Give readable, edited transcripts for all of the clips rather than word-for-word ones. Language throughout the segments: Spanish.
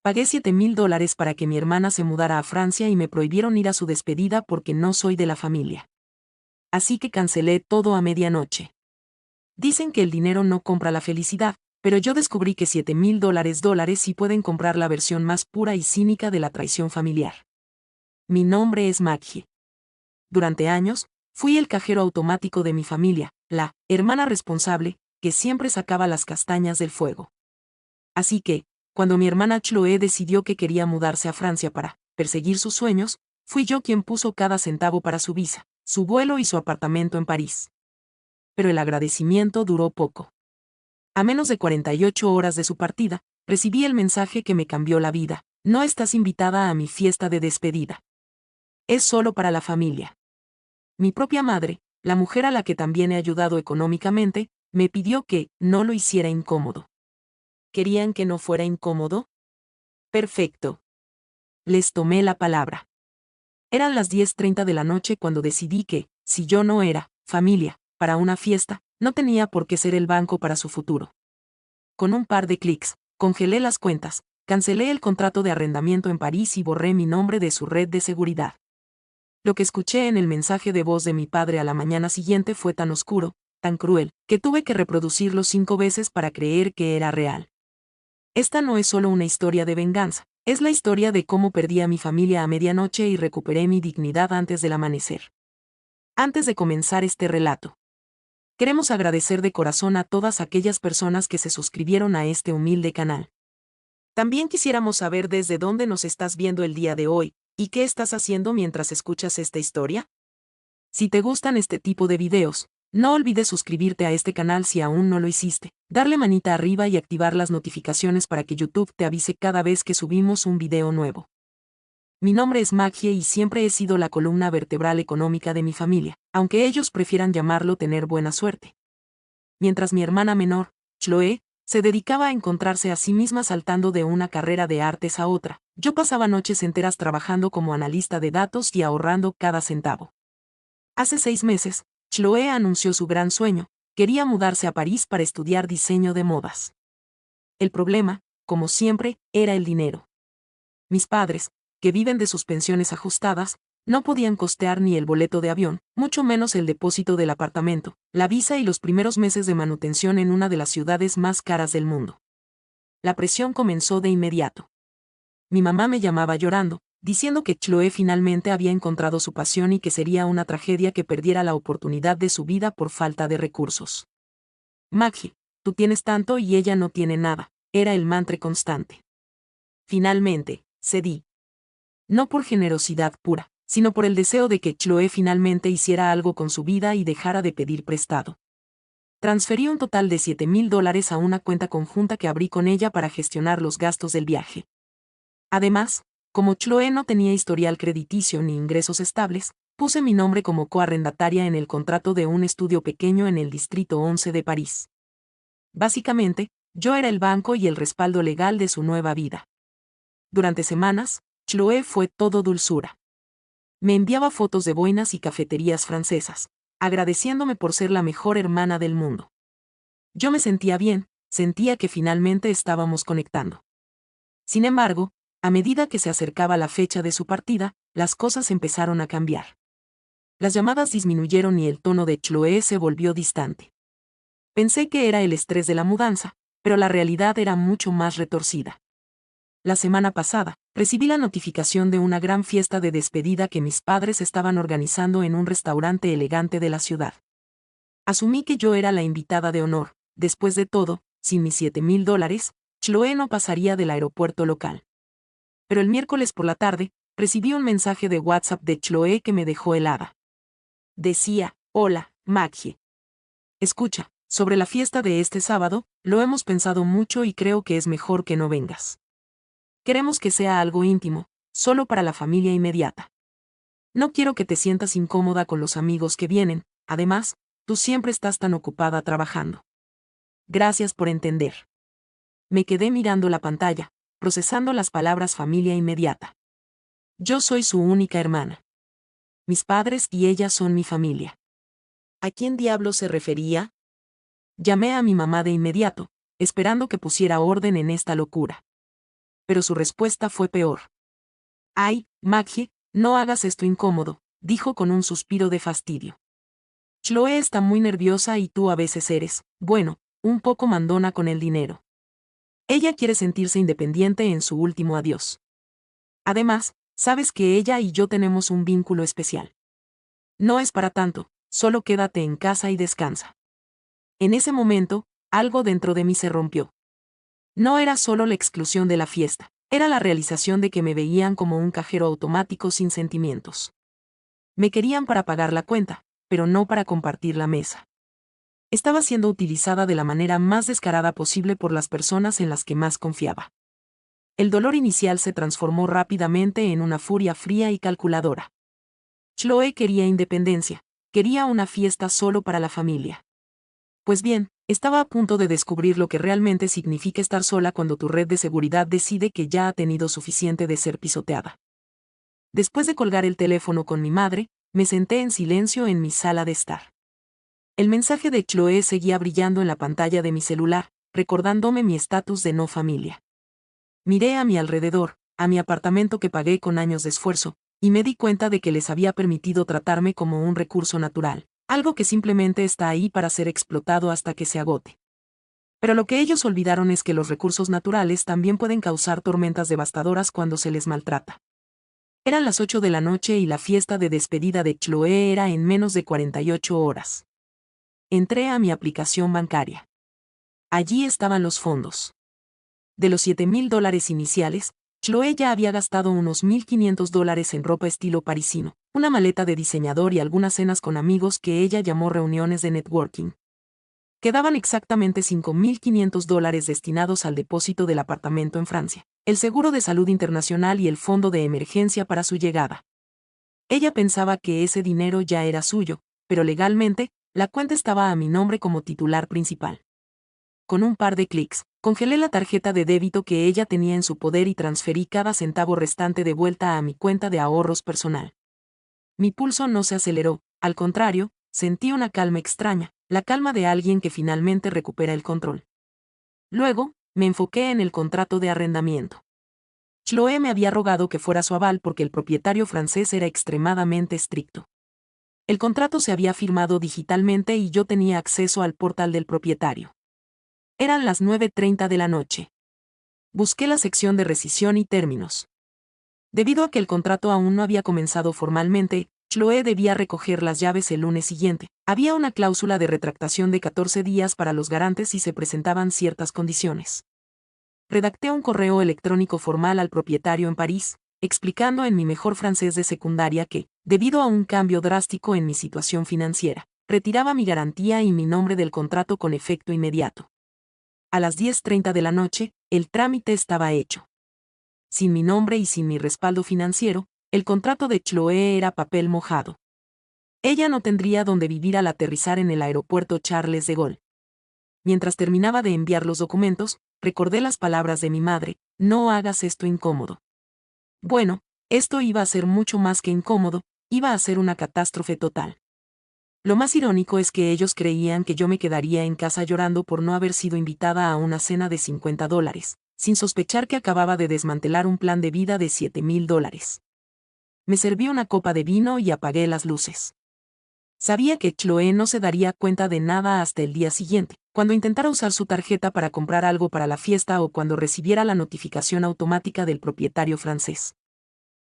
Pagué $7,000 para que mi hermana se mudara a Francia y me prohibieron ir a su despedida porque no soy de la familia. Así que cancelé todo a medianoche. Dicen que el dinero no compra la felicidad, pero yo descubrí que $7,000 sí pueden comprar la versión más pura y cínica de la traición familiar. Mi nombre es Maggie. Durante años, fui el cajero automático de mi familia, la hermana responsable, que siempre sacaba las castañas del fuego. Así que, cuando mi hermana Chloé decidió que quería mudarse a Francia para perseguir sus sueños, fui yo quien puso cada centavo para su visa, su vuelo y su apartamento en París. Pero el agradecimiento duró poco. A menos de 48 horas de su partida, recibí el mensaje que me cambió la vida: no estás invitada a mi fiesta de despedida. Es solo para la familia. Mi propia madre, la mujer a la que también he ayudado económicamente, me pidió que no lo hiciera incómodo. ¿Querían que no fuera incómodo? Perfecto. Les tomé la palabra. Eran las 10:30 de la noche cuando decidí que, si yo no era familia para una fiesta, no tenía por qué ser el banco para su futuro. Con un par de clics, congelé las cuentas, cancelé el contrato de arrendamiento en París y borré mi nombre de su red de seguridad. Lo que escuché en el mensaje de voz de mi padre a la mañana siguiente fue tan oscuro, tan cruel, que tuve que reproducirlo 5 veces para creer que era real. Esta no es solo una historia de venganza, es la historia de cómo perdí a mi familia a medianoche y recuperé mi dignidad antes del amanecer. Antes de comenzar este relato, queremos agradecer de corazón a todas aquellas personas que se suscribieron a este humilde canal. También quisiéramos saber desde dónde nos estás viendo el día de hoy, y qué estás haciendo mientras escuchas esta historia. Si te gustan este tipo de videos, no olvides suscribirte a este canal si aún no lo hiciste, darle manita arriba y activar las notificaciones para que YouTube te avise cada vez que subimos un video nuevo. Mi nombre es Maggie y siempre he sido la columna vertebral económica de mi familia, aunque ellos prefieran llamarlo tener buena suerte. Mientras mi hermana menor, Chloé, se dedicaba a encontrarse a sí misma saltando de una carrera de artes a otra, yo pasaba noches enteras trabajando como analista de datos y ahorrando cada centavo. Hace 6 meses, Chloé anunció su gran sueño: quería mudarse a París para estudiar diseño de modas. El problema, como siempre, era el dinero. Mis padres, que viven de sus pensiones ajustadas, no podían costear ni el boleto de avión, mucho menos el depósito del apartamento, la visa y los primeros meses de manutención en una de las ciudades más caras del mundo. La presión comenzó de inmediato. Mi mamá me llamaba llorando, diciendo que Chloé finalmente había encontrado su pasión y que sería una tragedia que perdiera la oportunidad de su vida por falta de recursos. Maggie, tú tienes tanto y ella no tiene nada, era el mantra constante. Finalmente, cedí. No por generosidad pura, sino por el deseo de que Chloé finalmente hiciera algo con su vida y dejara de pedir prestado. Transferí un total de $7,000 a una cuenta conjunta que abrí con ella para gestionar los gastos del viaje. Además, como Chloé no tenía historial crediticio ni ingresos estables, puse mi nombre como coarrendataria en el contrato de un estudio pequeño en el Distrito 11 de París. Básicamente, yo era el banco y el respaldo legal de su nueva vida. Durante semanas, Chloé fue todo dulzura. Me enviaba fotos de boinas y cafeterías francesas, agradeciéndome por ser la mejor hermana del mundo. Yo me sentía bien, sentía que finalmente estábamos conectando. Sin embargo, a medida que se acercaba la fecha de su partida, las cosas empezaron a cambiar. Las llamadas disminuyeron y el tono de Chloé se volvió distante. Pensé que era el estrés de la mudanza, pero la realidad era mucho más retorcida. La semana pasada, recibí la notificación de una gran fiesta de despedida que mis padres estaban organizando en un restaurante elegante de la ciudad. Asumí que yo era la invitada de honor. Después de todo, sin mis $7,000, Chloé no pasaría del aeropuerto local. Pero el miércoles por la tarde, recibí un mensaje de WhatsApp de Chloé que me dejó helada. Decía: hola, Maggie. Escucha, sobre la fiesta de este sábado, lo hemos pensado mucho y creo que es mejor que no vengas. Queremos que sea algo íntimo, solo para la familia inmediata. No quiero que te sientas incómoda con los amigos que vienen, además, tú siempre estás tan ocupada trabajando. Gracias por entender. Me quedé mirando la pantalla, procesando las palabras familia inmediata. Yo soy su única hermana. Mis padres y ella son mi familia. ¿A quién diablos se refería? Llamé a mi mamá de inmediato, esperando que pusiera orden en esta locura. pero su respuesta fue peor. Ay, Maggie, no hagas esto incómodo, dijo con un suspiro de fastidio. Chloe está muy nerviosa y tú a veces eres, bueno, un poco mandona con el dinero. Ella quiere sentirse independiente en su último adiós. Además, sabes que ella y yo tenemos un vínculo especial. No es para tanto, solo quédate en casa y descansa. En ese momento, algo dentro de mí se rompió. No era solo la exclusión de la fiesta, era la realización de que me veían como un cajero automático sin sentimientos. Me querían para pagar la cuenta, pero no para compartir la mesa. Estaba siendo utilizada de la manera más descarada posible por las personas en las que más confiaba. El dolor inicial se transformó rápidamente en una furia fría y calculadora. Chloe quería independencia, quería una fiesta solo para la familia. Pues bien, estaba a punto de descubrir lo que realmente significa estar sola cuando tu red de seguridad decide que ya ha tenido suficiente de ser pisoteada. Después de colgar el teléfono con mi madre, me senté en silencio en mi sala de estar. El mensaje de Chloe seguía brillando en la pantalla de mi celular, recordándome mi estatus de no familia. Miré a mi alrededor, a mi apartamento que pagué con años de esfuerzo, y me di cuenta de que les había permitido tratarme como un recurso natural, algo que simplemente está ahí para ser explotado hasta que se agote. Pero lo que ellos olvidaron es que los recursos naturales también pueden causar tormentas devastadoras cuando se les maltrata. Eran las 8 de la noche y la fiesta de despedida de Chloe era en menos de 48 horas. Entré a mi aplicación bancaria. Allí estaban los fondos. De los $7,000 iniciales, Chloe ya había gastado unos $1,500 en ropa estilo parisino, una maleta de diseñador y algunas cenas con amigos que ella llamó reuniones de networking. Quedaban exactamente $5,500 destinados al depósito del apartamento en Francia, el seguro de salud internacional y el fondo de emergencia para su llegada. Ella pensaba que ese dinero ya era suyo, pero legalmente, la cuenta estaba a mi nombre como titular principal. Con un par de clics, congelé la tarjeta de débito que ella tenía en su poder y transferí cada centavo restante de vuelta a mi cuenta de ahorros personal. Mi pulso no se aceleró, al contrario, sentí una calma extraña, la calma de alguien que finalmente recupera el control. Luego, me enfoqué en el contrato de arrendamiento. Chloe me había rogado que fuera su aval porque el propietario francés era extremadamente estricto. El contrato se había firmado digitalmente y yo tenía acceso al portal del propietario. Eran las 9:30 de la noche. Busqué la sección de rescisión y términos. Debido a que el contrato aún no había comenzado formalmente, Chloe debía recoger las llaves el lunes siguiente. Había una cláusula de retractación de 14 días para los garantes si se presentaban ciertas condiciones. Redacté un correo electrónico formal al propietario en París, explicando en mi mejor francés de secundaria que, debido a un cambio drástico en mi situación financiera, retiraba mi garantía y mi nombre del contrato con efecto inmediato. A las 10:30 de la noche, el trámite estaba hecho. Sin mi nombre y sin mi respaldo financiero, el contrato de Chloe era papel mojado. Ella no tendría dónde vivir al aterrizar en el aeropuerto Charles de Gaulle. Mientras terminaba de enviar los documentos, recordé las palabras de mi madre: no hagas esto incómodo. Bueno, esto iba a ser mucho más que incómodo, iba a ser una catástrofe total. Lo más irónico es que ellos creían que yo me quedaría en casa llorando por no haber sido invitada a una cena de $50, sin sospechar que acababa de desmantelar un plan de vida de $7,000. Me serví una copa de vino y apagué las luces. Sabía que Chloe no se daría cuenta de nada hasta el día siguiente, cuando intentara usar su tarjeta para comprar algo para la fiesta o cuando recibiera la notificación automática del propietario francés.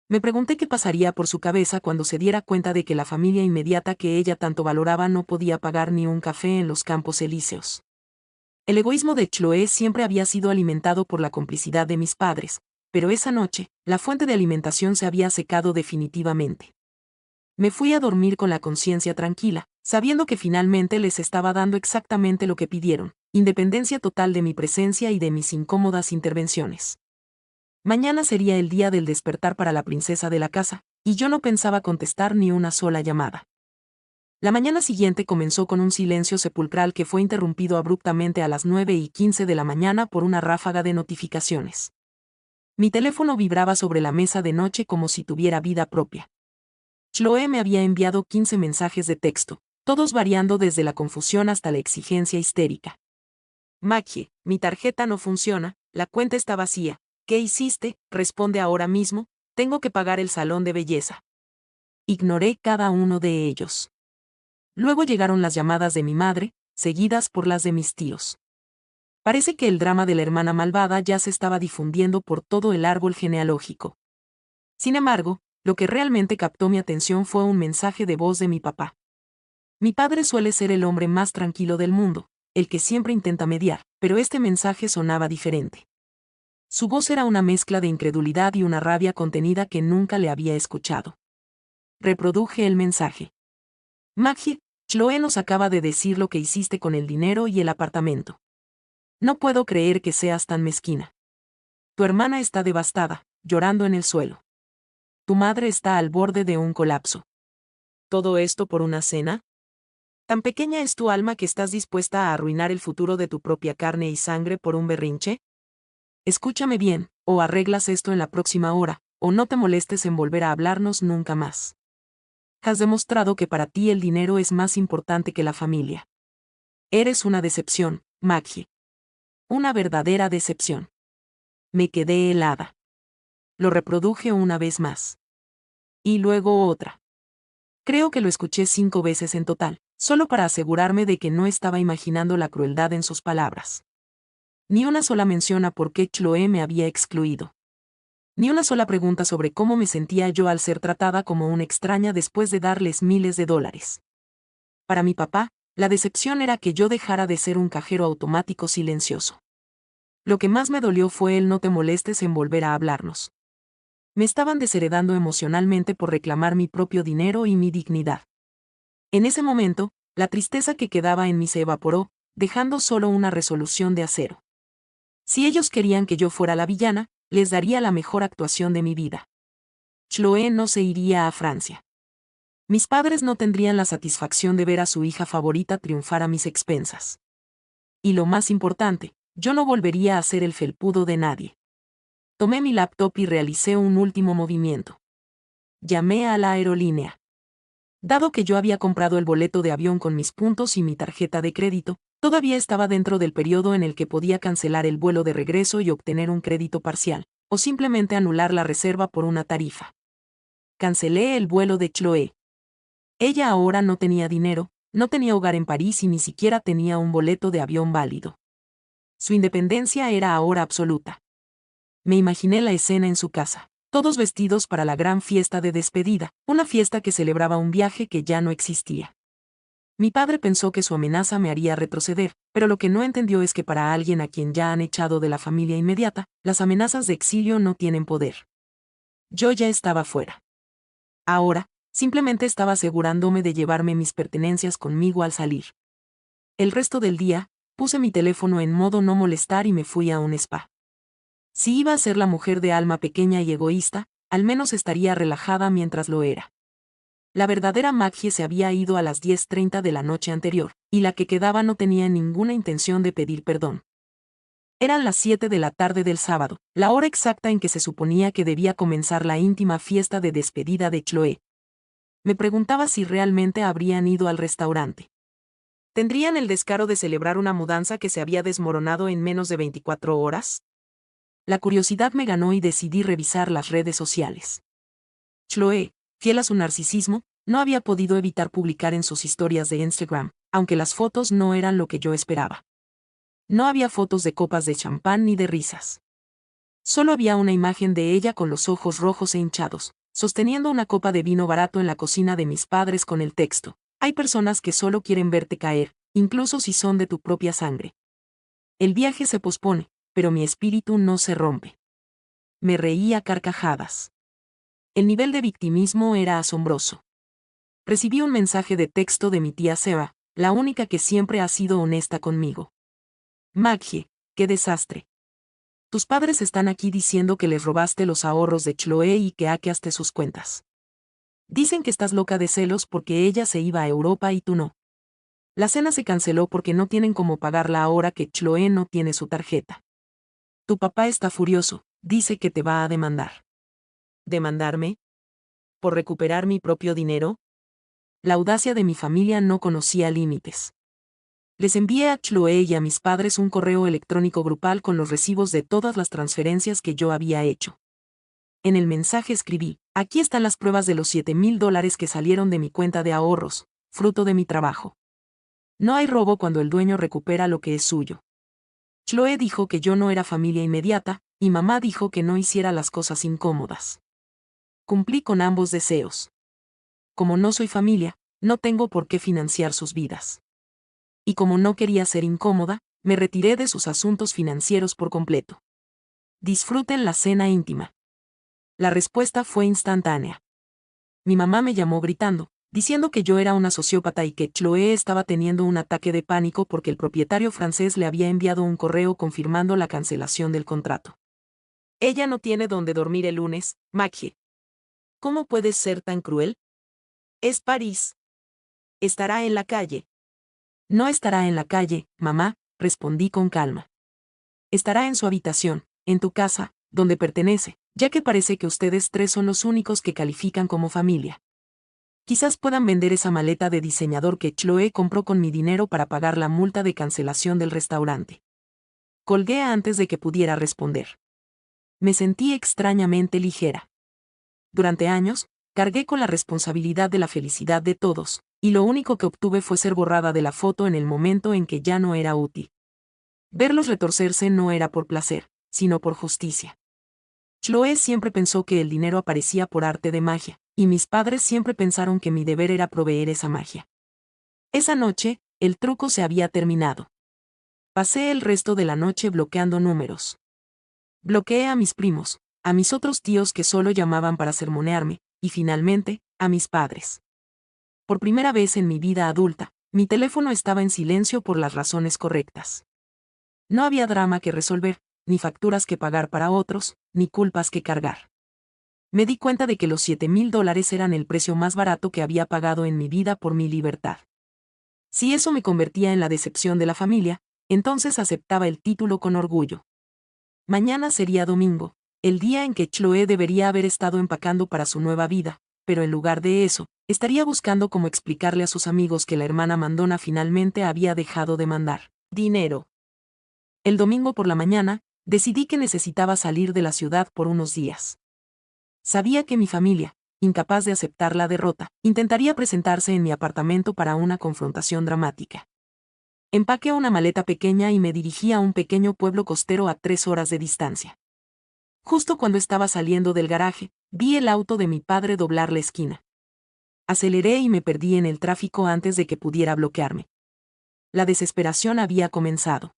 Me pregunté qué pasaría por su cabeza cuando se diera cuenta de que la familia inmediata que ella tanto valoraba no podía pagar ni un café en los Campos Elíseos. El egoísmo de Chloe siempre había sido alimentado por la complicidad de mis padres, pero esa noche, la fuente de alimentación se había secado definitivamente. Me fui a dormir con la conciencia tranquila, sabiendo que finalmente les estaba dando exactamente lo que pidieron: independencia total de mi presencia y de mis incómodas intervenciones. Mañana sería el día del despertar para la princesa de la casa, y yo no pensaba contestar ni una sola llamada. La mañana siguiente comenzó con un silencio sepulcral que fue interrumpido abruptamente a las 9:15 de la mañana por una ráfaga de notificaciones. Mi teléfono vibraba sobre la mesa de noche como si tuviera vida propia. Chloe me había enviado 15 mensajes de texto, todos variando desde la confusión hasta la exigencia histérica. Maggie, mi tarjeta no funciona, la cuenta está vacía, ¿Qué hiciste? Responde ahora mismo, tengo que pagar el salón de belleza. Ignoré cada uno de ellos. Luego llegaron las llamadas de mi madre, seguidas por las de mis tíos. Parece que el drama de la hermana malvada ya se estaba difundiendo por todo el árbol genealógico. Sin embargo, lo que realmente captó mi atención fue un mensaje de voz de mi papá. Mi padre suele ser el hombre más tranquilo del mundo, el que siempre intenta mediar, pero este mensaje sonaba diferente. Su voz era una mezcla de incredulidad y una rabia contenida que nunca le había escuchado. Reproduje el mensaje. Maggie, Chloe nos acaba de decir lo que hiciste con el dinero y el apartamento. No puedo creer que seas tan mezquina. Tu hermana está devastada, llorando en el suelo. Tu madre está al borde de un colapso. ¿Todo esto por una cena? ¿Tan pequeña es tu alma que estás dispuesta a arruinar el futuro de tu propia carne y sangre por un berrinche? Escúchame bien, o arreglas esto en la próxima hora, o no te molestes en volver a hablarnos nunca más. Has demostrado que para ti el dinero es más importante que la familia. Eres una decepción, Maggie. Una verdadera decepción. Me quedé helada. Lo reproduje una vez más. Y luego otra. Creo que lo escuché 5 veces en total, solo para asegurarme de que no estaba imaginando la crueldad en sus palabras. Ni una sola mención a por qué Chloe me había excluido. Ni una sola pregunta sobre cómo me sentía yo al ser tratada como una extraña después de darles miles de dólares. Para mi papá, la decepción era que yo dejara de ser un cajero automático silencioso. Lo que más me dolió fue el no te molestes en volver a hablarnos. Me estaban desheredando emocionalmente por reclamar mi propio dinero y mi dignidad. En ese momento, la tristeza que quedaba en mí se evaporó, dejando solo una resolución de acero. Si ellos querían que yo fuera la villana, les daría la mejor actuación de mi vida. Chloe no se iría a Francia. Mis padres no tendrían la satisfacción de ver a su hija favorita triunfar a mis expensas. Y lo más importante, yo no volvería a ser el felpudo de nadie. Tomé mi laptop y realicé un último movimiento. Llamé a la aerolínea. Dado que yo había comprado el boleto de avión con mis puntos y mi tarjeta de crédito, todavía estaba dentro del periodo en el que podía cancelar el vuelo de regreso y obtener un crédito parcial, o simplemente anular la reserva por una tarifa. Cancelé el vuelo de Chloe. Ella ahora no tenía dinero, no tenía hogar en París y ni siquiera tenía un boleto de avión válido. Su independencia era ahora absoluta. Me imaginé la escena en su casa, todos vestidos para la gran fiesta de despedida, una fiesta que celebraba un viaje que ya no existía. Mi padre pensó que su amenaza me haría retroceder, pero lo que no entendió es que para alguien a quien ya han echado de la familia inmediata, las amenazas de exilio no tienen poder. Yo ya estaba fuera. Ahora, simplemente estaba asegurándome de llevarme mis pertenencias conmigo al salir. El resto del día, puse mi teléfono en modo no molestar y me fui a un spa. Si iba a ser la mujer de alma pequeña y egoísta, al menos estaría relajada mientras lo era. La verdadera Maggie se había ido a las 10:30 de la noche anterior, y la que quedaba no tenía ninguna intención de pedir perdón. Eran las 7 de la tarde del sábado, la hora exacta en que se suponía que debía comenzar la íntima fiesta de despedida de Chloe. Me preguntaba si realmente habrían ido al restaurante. ¿Tendrían el descaro de celebrar una mudanza que se había desmoronado en menos de 24 horas? La curiosidad me ganó y decidí revisar las redes sociales. Chloe, fiel a su narcisismo, no había podido evitar publicar en sus historias de Instagram, aunque las fotos no eran lo que yo esperaba. No había fotos de copas de champán ni de risas. Solo había una imagen de ella con los ojos rojos e hinchados, sosteniendo una copa de vino barato en la cocina de mis padres con el texto: hay personas que solo quieren verte caer, incluso si son de tu propia sangre. El viaje se pospone, pero mi espíritu no se rompe. Me reí a carcajadas. El nivel de victimismo era asombroso. Recibí un mensaje de texto de mi tía Seba, la única que siempre ha sido honesta conmigo. Maggie, qué desastre. Tus padres están aquí diciendo que les robaste los ahorros de Chloe y que hackeaste sus cuentas. Dicen que estás loca de celos porque ella se iba a Europa y tú no. La cena se canceló porque no tienen cómo pagarla ahora que Chloe no tiene su tarjeta. Tu papá está furioso, dice que te va a demandar. ¿Demandarme? ¿Por recuperar mi propio dinero? La audacia de mi familia no conocía límites. Les envié a Chloe y a mis padres un correo electrónico grupal con los recibos de todas las transferencias que yo había hecho. En el mensaje escribí: aquí están las pruebas de los $7,000 que salieron de mi cuenta de ahorros, fruto de mi trabajo. No hay robo cuando el dueño recupera lo que es suyo. Chloe dijo que yo no era familia inmediata, y mamá dijo que no hiciera las cosas incómodas. Cumplí con ambos deseos. Como no soy familia, no tengo por qué financiar sus vidas. Y como no quería ser incómoda, me retiré de sus asuntos financieros por completo. Disfruten la cena íntima. La respuesta fue instantánea. Mi mamá me llamó gritando, diciendo que yo era una sociópata y que Chloe estaba teniendo un ataque de pánico porque el propietario francés le había enviado un correo confirmando la cancelación del contrato. Ella no tiene donde dormir el lunes, Maggie. ¿Cómo puedes ser tan cruel? Es París. Estará en la calle. No estará en la calle, mamá, respondí con calma. Estará en su habitación, en tu casa, donde pertenece, ya que parece que ustedes tres son los únicos que califican como familia. Quizás puedan vender esa maleta de diseñador que Chloe compró con mi dinero para pagar la multa de cancelación del restaurante. Colgué antes de que pudiera responder. Me sentí extrañamente ligera. Durante años, cargué con la responsabilidad de la felicidad de todos, y lo único que obtuve fue ser borrada de la foto en el momento en que ya no era útil. Verlos retorcerse no era por placer, sino por justicia. Chloe siempre pensó que el dinero aparecía por arte de magia, y mis padres siempre pensaron que mi deber era proveer esa magia. Esa noche, el truco se había terminado. Pasé el resto de la noche bloqueando números. Bloqueé a mis primos, a mis otros tíos que solo llamaban para sermonearme, y finalmente, a mis padres. Por primera vez en mi vida adulta, mi teléfono estaba en silencio por las razones correctas. No había drama que resolver, ni facturas que pagar para otros, ni culpas que cargar. Me di cuenta de que los $7,000 eran el precio más barato que había pagado en mi vida por mi libertad. Si eso me convertía en la decepción de la familia, entonces aceptaba el título con orgullo. Mañana sería domingo, el día en que Chloe debería haber estado empacando para su nueva vida, pero en lugar de eso, estaría buscando cómo explicarle a sus amigos que la hermana mandona finalmente había dejado de mandar dinero. El domingo por la mañana, decidí que necesitaba salir de la ciudad por unos días. Sabía que mi familia, incapaz de aceptar la derrota, intentaría presentarse en mi apartamento para una confrontación dramática. Empaqué una maleta pequeña y me dirigí a un pequeño pueblo costero a 3 horas de distancia. Justo cuando estaba saliendo del garaje, vi el auto de mi padre doblar la esquina. Aceleré y me perdí en el tráfico antes de que pudiera bloquearme. La desesperación había comenzado.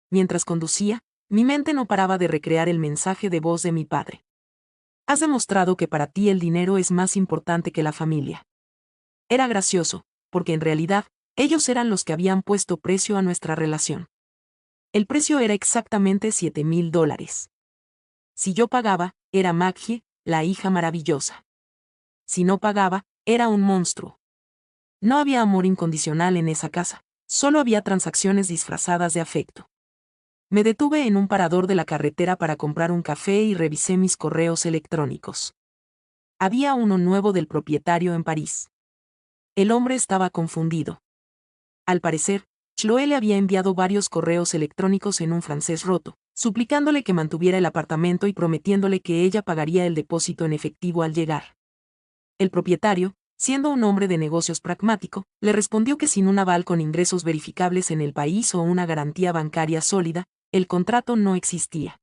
Mientras conducía, mi mente no paraba de recrear el mensaje de voz de mi padre. Has demostrado que para ti el dinero es más importante que la familia. Era gracioso, porque en realidad, ellos eran los que habían puesto precio a nuestra relación. El precio era exactamente $7,000. Si yo pagaba, era Maggie, la hija maravillosa. Si no pagaba, era un monstruo. No había amor incondicional en esa casa, solo había transacciones disfrazadas de afecto. Me detuve en un parador de la carretera para comprar un café y revisé mis correos electrónicos. Había uno nuevo del propietario en París. El hombre estaba confundido. Al parecer, Chloe le había enviado varios correos electrónicos en un francés roto, suplicándole que mantuviera el apartamento y prometiéndole que ella pagaría el depósito en efectivo al llegar. El propietario, siendo un hombre de negocios pragmático, le respondió que sin un aval con ingresos verificables en el país o una garantía bancaria sólida, el contrato no existía.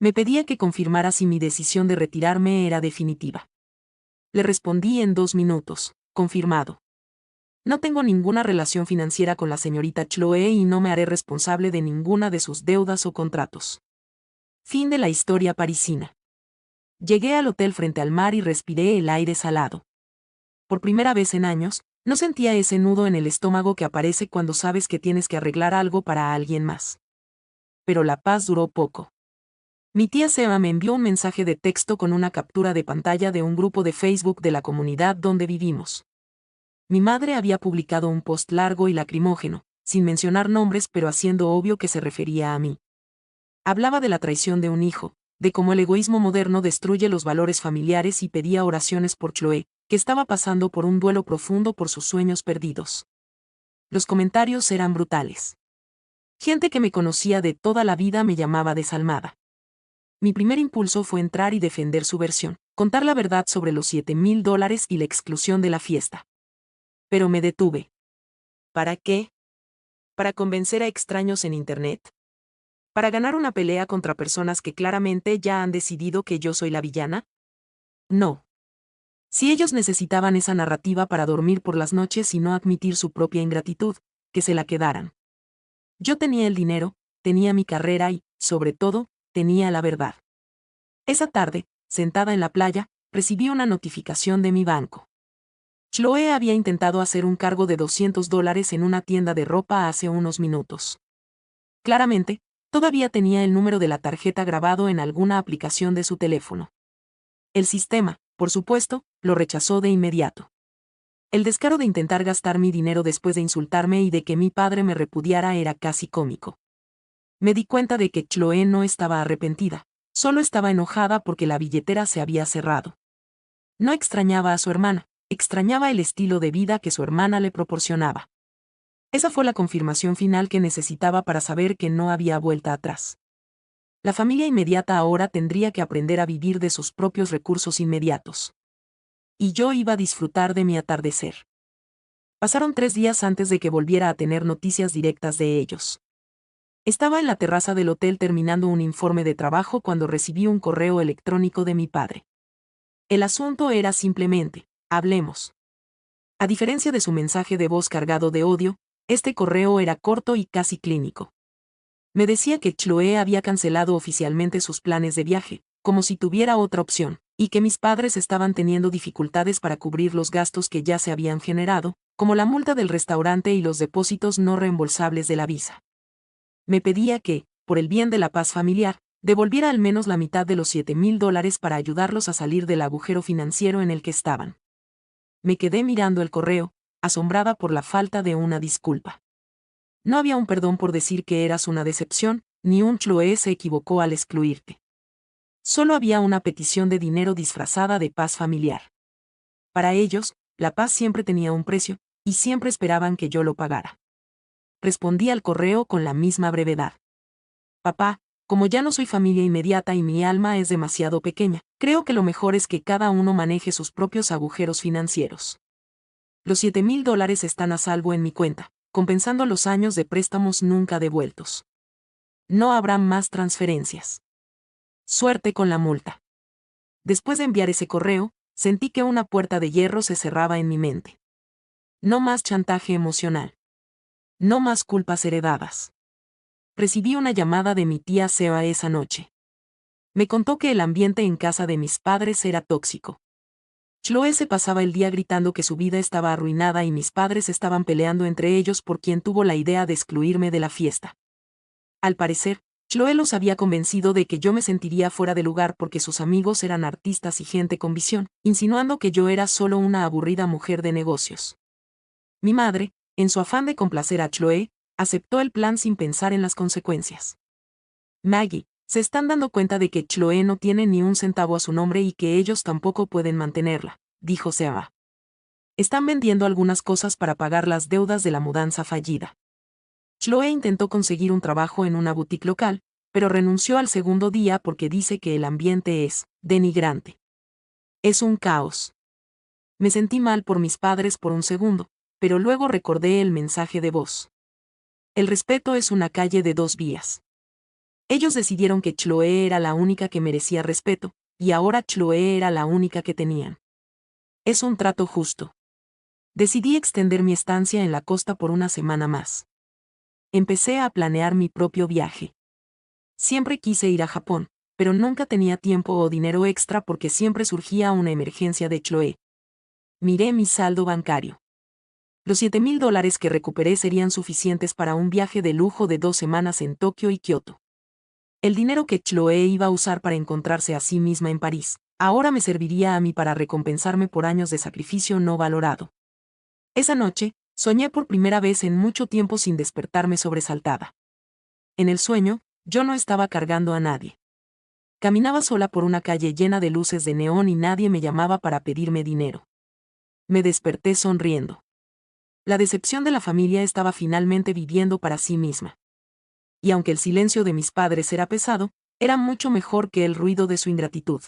Me pedía que confirmara si mi decisión de retirarme era definitiva. Le respondí en 2 minutos, confirmado. No tengo ninguna relación financiera con la señorita Chloe y no me haré responsable de ninguna de sus deudas o contratos. Fin de la historia parisina. Llegué al hotel frente al mar y respiré el aire salado. Por primera vez en años, no sentía ese nudo en el estómago que aparece cuando sabes que tienes que arreglar algo para alguien más. Pero la paz duró poco. Mi tía Seba me envió un mensaje de texto con una captura de pantalla de un grupo de Facebook de la comunidad donde vivimos. Mi madre había publicado un post largo y lacrimógeno, sin mencionar nombres pero haciendo obvio que se refería a mí. Hablaba de la traición de un hijo, de cómo el egoísmo moderno destruye los valores familiares y pedía oraciones por Chloe, que estaba pasando por un duelo profundo por sus sueños perdidos. Los comentarios eran brutales. Gente que me conocía de toda la vida me llamaba desalmada. Mi primer impulso fue entrar y defender su versión, contar la verdad sobre los $7,000 y la exclusión de la fiesta. Pero me detuve. ¿Para qué? ¿Para convencer a extraños en Internet? ¿Para ganar una pelea contra personas que claramente ya han decidido que yo soy la villana? No. Si ellos necesitaban esa narrativa para dormir por las noches y no admitir su propia ingratitud, que se la quedaran. Yo tenía el dinero, tenía mi carrera y, sobre todo, tenía la verdad. Esa tarde, sentada en la playa, recibí una notificación de mi banco. Chloe había intentado hacer un cargo de $200 en una tienda de ropa hace unos minutos. Claramente, todavía tenía el número de la tarjeta grabado en alguna aplicación de su teléfono. El sistema, por supuesto, lo rechazó de inmediato. El descaro de intentar gastar mi dinero después de insultarme y de que mi padre me repudiara era casi cómico. Me di cuenta de que Chloe no estaba arrepentida, solo estaba enojada porque la billetera se había cerrado. No extrañaba a su hermana, extrañaba el estilo de vida que su hermana le proporcionaba. Esa fue la confirmación final que necesitaba para saber que no había vuelta atrás. La familia inmediata ahora tendría que aprender a vivir de sus propios recursos inmediatos. Y yo iba a disfrutar de mi atardecer. Pasaron 3 días antes de que volviera a tener noticias directas de ellos. Estaba en la terraza del hotel terminando un informe de trabajo cuando recibí un correo electrónico de mi padre. El asunto era simplemente, hablemos. A diferencia de su mensaje de voz cargado de odio, este correo era corto y casi clínico. Me decía que Chloe había cancelado oficialmente sus planes de viaje, como si tuviera otra opción, y que mis padres estaban teniendo dificultades para cubrir los gastos que ya se habían generado, como la multa del restaurante y los depósitos no reembolsables de la visa. Me pedía que, por el bien de la paz familiar, devolviera al menos la mitad de los $7,000 para ayudarlos a salir del agujero financiero en el que estaban. Me quedé mirando el correo, asombrada por la falta de una disculpa. No había un perdón por decir que eras una decepción, ni un Chloe se equivocó al excluirte. Solo había una petición de dinero disfrazada de paz familiar. Para ellos, la paz siempre tenía un precio, y siempre esperaban que yo lo pagara. Respondí al correo con la misma brevedad. Papá, como ya no soy familia inmediata y mi alma es demasiado pequeña, creo que lo mejor es que cada uno maneje sus propios agujeros financieros. Los $7,000 están a salvo en mi cuenta, compensando los años de préstamos nunca devueltos. No habrá más transferencias. Suerte con la multa. Después de enviar ese correo, sentí que una puerta de hierro se cerraba en mi mente. No más chantaje emocional. No más culpas heredadas. Recibí una llamada de mi tía Seba esa noche. Me contó que el ambiente en casa de mis padres era tóxico. Chloe se pasaba el día gritando que su vida estaba arruinada y mis padres estaban peleando entre ellos por quien tuvo la idea de excluirme de la fiesta. Al parecer, Chloe los había convencido de que yo me sentiría fuera de lugar porque sus amigos eran artistas y gente con visión, insinuando que yo era solo una aburrida mujer de negocios. Mi madre, en su afán de complacer a Chloe, aceptó el plan sin pensar en las consecuencias. Maggie, se están dando cuenta de que Chloe no tiene ni un centavo a su nombre y que ellos tampoco pueden mantenerla, dijo Seba. Están vendiendo algunas cosas para pagar las deudas de la mudanza fallida. Chloe intentó conseguir un trabajo en una boutique local, pero renunció al segundo día porque dice que el ambiente es denigrante. Es un caos. Me sentí mal por mis padres por un segundo, pero luego recordé el mensaje de voz. El respeto es una calle de 2 vías. Ellos decidieron que Chloe era la única que merecía respeto, y ahora Chloe era la única que tenían. Es un trato justo. Decidí extender mi estancia en la costa por una semana más. Empecé a planear mi propio viaje. Siempre quise ir a Japón, pero nunca tenía tiempo o dinero extra porque siempre surgía una emergencia de Chloe. Miré mi saldo bancario. Los $7,000 que recuperé serían suficientes para un viaje de lujo de 2 semanas en Tokio y Kioto. El dinero que Chloe iba a usar para encontrarse a sí misma en París, ahora me serviría a mí para recompensarme por años de sacrificio no valorado. Esa noche, soñé por primera vez en mucho tiempo sin despertarme sobresaltada. En el sueño, yo no estaba cargando a nadie. Caminaba sola por una calle llena de luces de neón y nadie me llamaba para pedirme dinero. Me desperté sonriendo. La decepción de la familia estaba finalmente viviendo para sí misma. Y aunque el silencio de mis padres era pesado, era mucho mejor que el ruido de su ingratitud.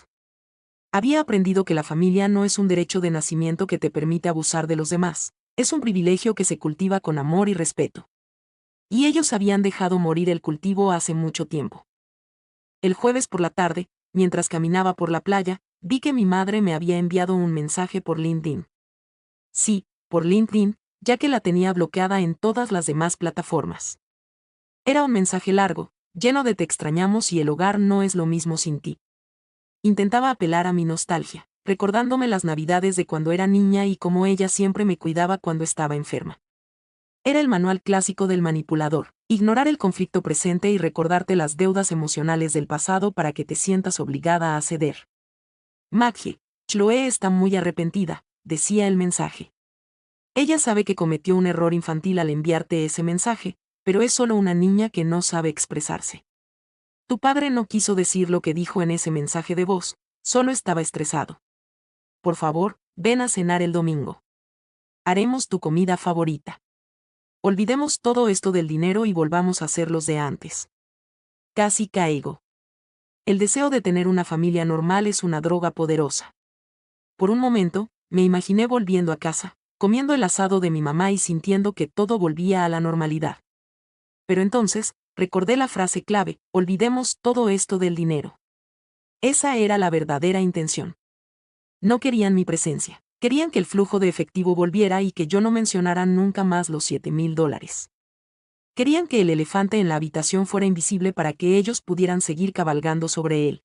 Había aprendido que la familia no es un derecho de nacimiento que te permite abusar de los demás, es un privilegio que se cultiva con amor y respeto. Y ellos habían dejado morir el cultivo hace mucho tiempo. El jueves por la tarde, mientras caminaba por la playa, vi que mi madre me había enviado un mensaje por LinkedIn. Sí, por LinkedIn, ya que la tenía bloqueada en todas las demás plataformas. Era un mensaje largo, lleno de "te extrañamos y el hogar no es lo mismo sin ti". Intentaba apelar a mi nostalgia, recordándome las navidades de cuando era niña y cómo ella siempre me cuidaba cuando estaba enferma. Era el manual clásico del manipulador, ignorar el conflicto presente y recordarte las deudas emocionales del pasado para que te sientas obligada a ceder. Maggie, Chloe está muy arrepentida, decía el mensaje. Ella sabe que cometió un error infantil al enviarte ese mensaje, pero es solo una niña que no sabe expresarse. Tu padre no quiso decir lo que dijo en ese mensaje de voz, solo estaba estresado. Por favor, ven a cenar el domingo. Haremos tu comida favorita. Olvidemos todo esto del dinero y volvamos a ser los de antes. Casi caigo. El deseo de tener una familia normal es una droga poderosa. Por un momento, me imaginé volviendo a casa, comiendo el asado de mi mamá y sintiendo que todo volvía a la normalidad. Pero entonces, recordé la frase clave, olvidemos todo esto del dinero. Esa era la verdadera intención. No querían mi presencia, querían que el flujo de efectivo volviera y que yo no mencionara nunca más los $7,000. Querían que el elefante en la habitación fuera invisible para que ellos pudieran seguir cabalgando sobre él.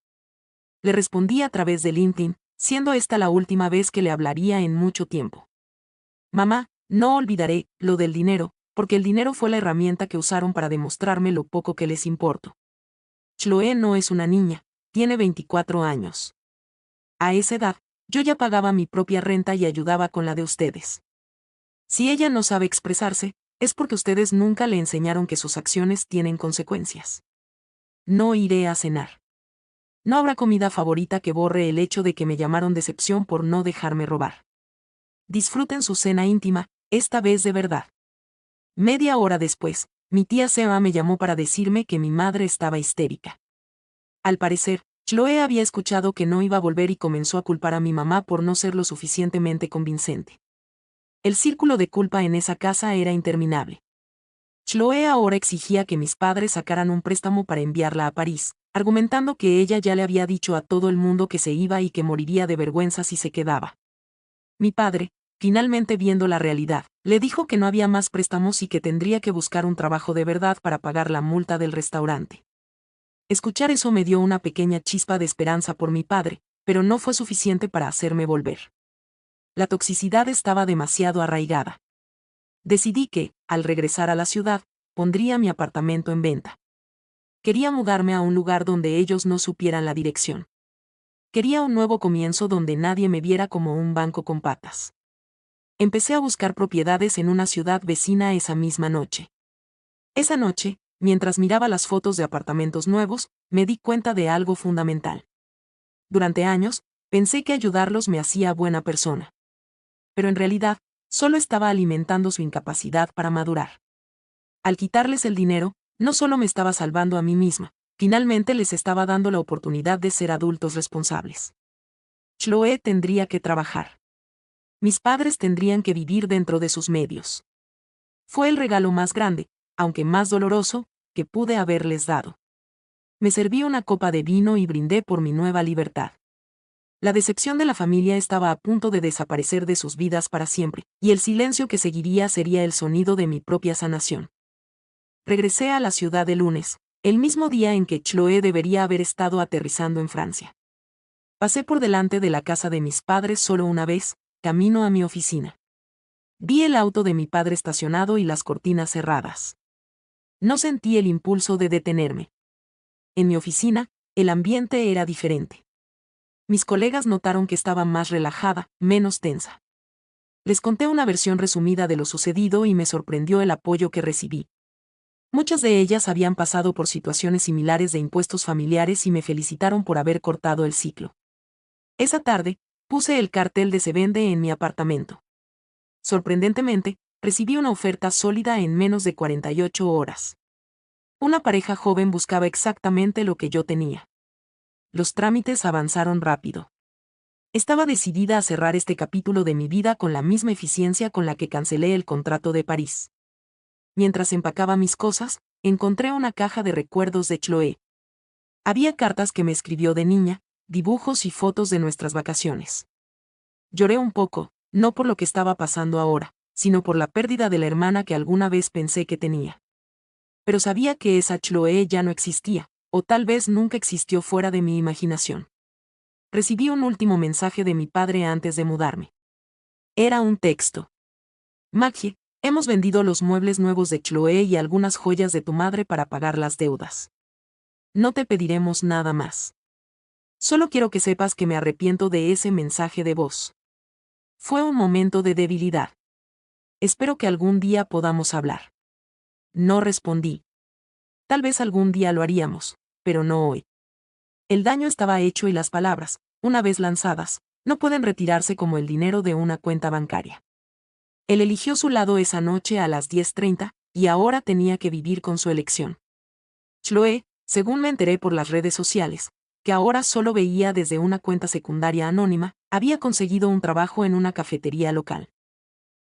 Le respondí a través de LinkedIn, siendo esta la última vez que le hablaría en mucho tiempo. Mamá, no olvidaré lo del dinero, porque el dinero fue la herramienta que usaron para demostrarme lo poco que les importo. Chloe no es una niña, tiene 24 años. A esa edad, yo ya pagaba mi propia renta y ayudaba con la de ustedes. Si ella no sabe expresarse, es porque ustedes nunca le enseñaron que sus acciones tienen consecuencias. No iré a cenar. No habrá comida favorita que borre el hecho de que me llamaron decepción por no dejarme robar. Disfruten su cena íntima, esta vez de verdad. Media hora después, mi tía Seba me llamó para decirme que mi madre estaba histérica. Al parecer, Chloe había escuchado que no iba a volver y comenzó a culpar a mi mamá por no ser lo suficientemente convincente. El círculo de culpa en esa casa era interminable. Chloe ahora exigía que mis padres sacaran un préstamo para enviarla a París, argumentando que ella ya le había dicho a todo el mundo que se iba y que moriría de vergüenza si se quedaba. Mi padre, finalmente viendo la realidad, le dijo que no había más préstamos y que tendría que buscar un trabajo de verdad para pagar la multa del restaurante. Escuchar eso me dio una pequeña chispa de esperanza por mi padre, pero no fue suficiente para hacerme volver. La toxicidad estaba demasiado arraigada. Decidí que, al regresar a la ciudad, pondría mi apartamento en venta. Quería mudarme a un lugar donde ellos no supieran la dirección. Quería un nuevo comienzo donde nadie me viera como un banco con patas. Empecé a buscar propiedades en una ciudad vecina esa misma noche. Esa noche, mientras miraba las fotos de apartamentos nuevos, me di cuenta de algo fundamental. Durante años, pensé que ayudarlos me hacía buena persona. Pero en realidad, solo estaba alimentando su incapacidad para madurar. Al quitarles el dinero, no solo me estaba salvando a mí misma, finalmente les estaba dando la oportunidad de ser adultos responsables. Chloe tendría que trabajar. Mis padres tendrían que vivir dentro de sus medios. Fue el regalo más grande, aunque más doloroso, que pude haberles dado. Me serví una copa de vino y brindé por mi nueva libertad. La decepción de la familia estaba a punto de desaparecer de sus vidas para siempre, y el silencio que seguiría sería el sonido de mi propia sanación. Regresé a la ciudad el lunes, el mismo día en que Chloe debería haber estado aterrizando en Francia. Pasé por delante de la casa de mis padres solo una vez, camino a mi oficina. Vi el auto de mi padre estacionado y las cortinas cerradas. No sentí el impulso de detenerme. En mi oficina, el ambiente era diferente. Mis colegas notaron que estaba más relajada, menos tensa. Les conté una versión resumida de lo sucedido y me sorprendió el apoyo que recibí. Muchas de ellas habían pasado por situaciones similares de impuestos familiares y me felicitaron por haber cortado el ciclo. Esa tarde, puse el cartel de "Se vende" en mi apartamento. Sorprendentemente, recibí una oferta sólida en menos de 48 horas. Una pareja joven buscaba exactamente lo que yo tenía. Los trámites avanzaron rápido. Estaba decidida a cerrar este capítulo de mi vida con la misma eficiencia con la que cancelé el contrato de París. Mientras empacaba mis cosas, encontré una caja de recuerdos de Chloé. Había cartas que me escribió de niña, dibujos y fotos de nuestras vacaciones. Lloré un poco, no por lo que estaba pasando ahora, sino por la pérdida de la hermana que alguna vez pensé que tenía. Pero sabía que esa Chloé ya no existía, o tal vez nunca existió fuera de mi imaginación. Recibí un último mensaje de mi padre antes de mudarme. Era un texto. Maggie, hemos vendido los muebles nuevos de Chloé y algunas joyas de tu madre para pagar las deudas. No te pediremos nada más. Solo quiero que sepas que me arrepiento de ese mensaje de voz. Fue un momento de debilidad. Espero que algún día podamos hablar. No respondí. Tal vez algún día lo haríamos, pero no hoy. El daño estaba hecho y las palabras, una vez lanzadas, no pueden retirarse como el dinero de una cuenta bancaria. Él eligió su lado esa noche a las 10:30, y ahora tenía que vivir con su elección. Chloé, según me enteré por las redes sociales, que ahora solo veía desde una cuenta secundaria anónima, había conseguido un trabajo en una cafetería local.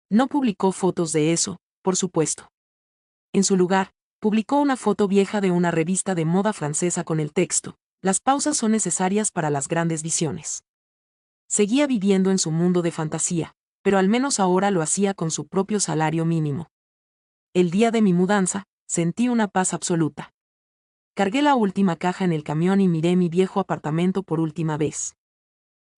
No publicó fotos de eso, por supuesto. En su lugar, publicó una foto vieja de una revista de moda francesa con el texto: las pausas son necesarias para las grandes visiones. Seguía viviendo en su mundo de fantasía, pero al menos ahora lo hacía con su propio salario mínimo. El día de mi mudanza, sentí una paz absoluta. Cargué la última caja en el camión y miré mi viejo apartamento por última vez.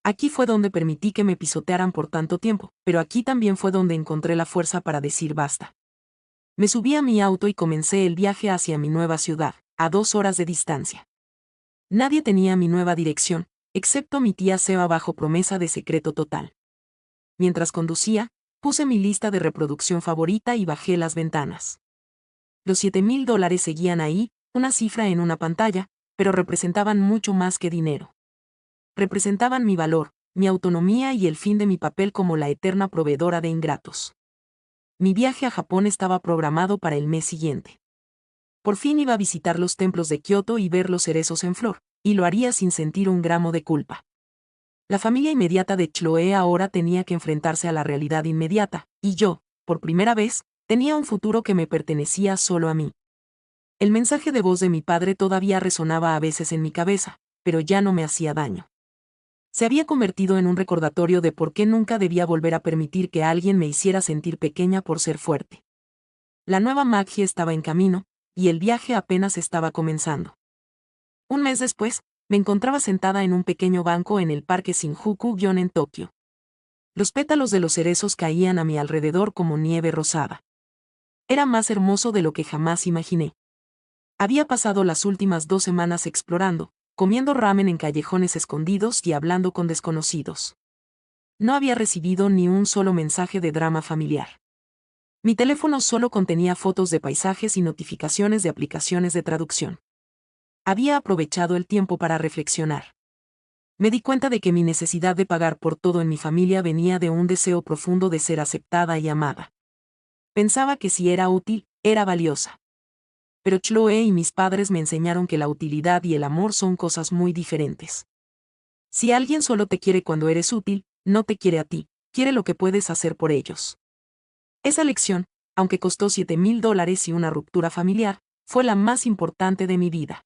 Aquí fue donde permití que me pisotearan por tanto tiempo, pero aquí también fue donde encontré la fuerza para decir basta. Me subí a mi auto y comencé el viaje hacia mi nueva ciudad, a 2 horas de distancia. Nadie tenía mi nueva dirección, excepto mi tía Seba bajo promesa de secreto total. Mientras conducía, puse mi lista de reproducción favorita y bajé las ventanas. Los $7,000 seguían ahí, una cifra en una pantalla, pero representaban mucho más que dinero. Representaban mi valor, mi autonomía y el fin de mi papel como la eterna proveedora de ingratos. Mi viaje a Japón estaba programado para el mes siguiente. Por fin iba a visitar los templos de Kioto y ver los cerezos en flor, y lo haría sin sentir un gramo de culpa. La familia inmediata de Chloé ahora tenía que enfrentarse a la realidad inmediata, y yo, por primera vez, tenía un futuro que me pertenecía solo a mí. El mensaje de voz de mi padre todavía resonaba a veces en mi cabeza, pero ya no me hacía daño. Se había convertido en un recordatorio de por qué nunca debía volver a permitir que alguien me hiciera sentir pequeña por ser fuerte. La nueva Maggie estaba en camino, y el viaje apenas estaba comenzando. Un mes después, me encontraba sentada en un pequeño banco en el parque Shinjuku-gyon en Tokio. Los pétalos de los cerezos caían a mi alrededor como nieve rosada. Era más hermoso de lo que jamás imaginé. Había pasado las últimas 2 semanas explorando, comiendo ramen en callejones escondidos y hablando con desconocidos. No había recibido ni un solo mensaje de drama familiar. Mi teléfono solo contenía fotos de paisajes y notificaciones de aplicaciones de traducción. Había aprovechado el tiempo para reflexionar. Me di cuenta de que mi necesidad de pagar por todo en mi familia venía de un deseo profundo de ser aceptada y amada. Pensaba que si era útil, era valiosa. Pero Chloé y mis padres me enseñaron que la utilidad y el amor son cosas muy diferentes. Si alguien solo te quiere cuando eres útil, no te quiere a ti, quiere lo que puedes hacer por ellos. Esa lección, aunque costó $7,000 y una ruptura familiar, fue la más importante de mi vida.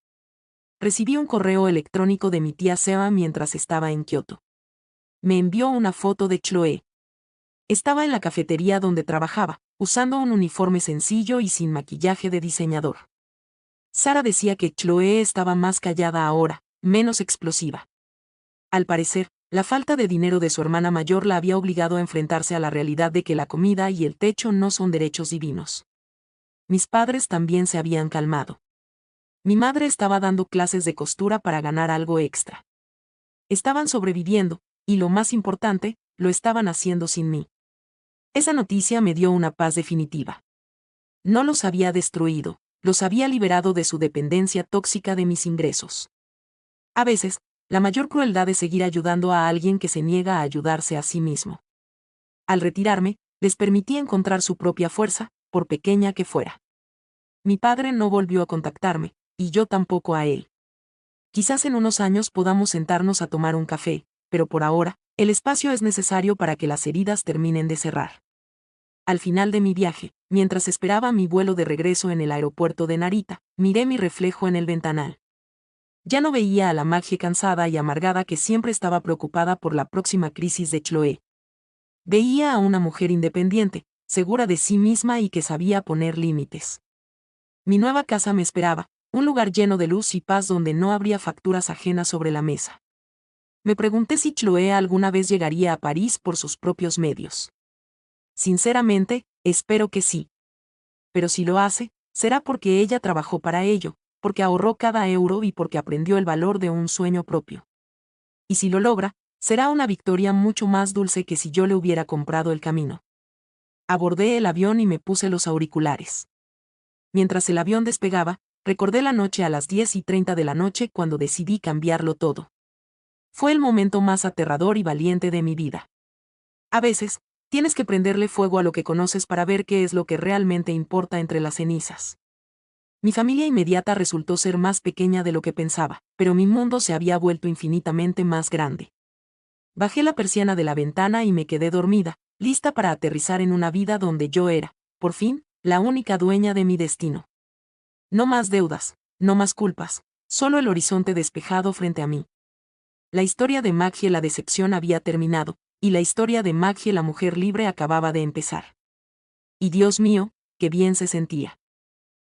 Recibí un correo electrónico de mi tía Seba mientras estaba en Kioto. Me envió una foto de Chloé. Estaba en la cafetería donde trabajaba, usando un uniforme sencillo y sin maquillaje de diseñador. Sara decía que Chloé estaba más callada ahora, menos explosiva. Al parecer, la falta de dinero de su hermana mayor la había obligado a enfrentarse a la realidad de que la comida y el techo no son derechos divinos. Mis padres también se habían calmado. Mi madre estaba dando clases de costura para ganar algo extra. Estaban sobreviviendo, y lo más importante, lo estaban haciendo sin mí. Esa noticia me dio una paz definitiva. No los había destruido, los había liberado de su dependencia tóxica de mis ingresos. A veces, la mayor crueldad es seguir ayudando a alguien que se niega a ayudarse a sí mismo. Al retirarme, les permití encontrar su propia fuerza, por pequeña que fuera. Mi padre no volvió a contactarme, y yo tampoco a él. Quizás en unos años podamos sentarnos a tomar un café, pero por ahora, el espacio es necesario para que las heridas terminen de cerrar. Al final de mi viaje, mientras esperaba mi vuelo de regreso en el aeropuerto de Narita, miré mi reflejo en el ventanal. Ya no veía a la Maggie cansada y amargada que siempre estaba preocupada por la próxima crisis de Chloe. Veía a una mujer independiente, segura de sí misma y que sabía poner límites. Mi nueva casa me esperaba, un lugar lleno de luz y paz donde no habría facturas ajenas sobre la mesa. Me pregunté si Chloe alguna vez llegaría a París por sus propios medios. Sinceramente, espero que sí. Pero si lo hace, será porque ella trabajó para ello, porque ahorró cada euro y porque aprendió el valor de un sueño propio. Y si lo logra, será una victoria mucho más dulce que si yo le hubiera comprado el camino. Abordé el avión y me puse los auriculares. Mientras el avión despegaba, recordé la noche a las 10:30 de la noche cuando decidí cambiarlo todo. Fue el momento más aterrador y valiente de mi vida. A veces, tienes que prenderle fuego a lo que conoces para ver qué es lo que realmente importa entre las cenizas. Mi familia inmediata resultó ser más pequeña de lo que pensaba, pero mi mundo se había vuelto infinitamente más grande. Bajé la persiana de la ventana y me quedé dormida, lista para aterrizar en una vida donde yo era, por fin, la única dueña de mi destino. No más deudas, no más culpas, solo el horizonte despejado frente a mí. La historia de Maggie la decepción había terminado, y la historia de Maggie la mujer libre acababa de empezar. Y Dios mío, qué bien se sentía.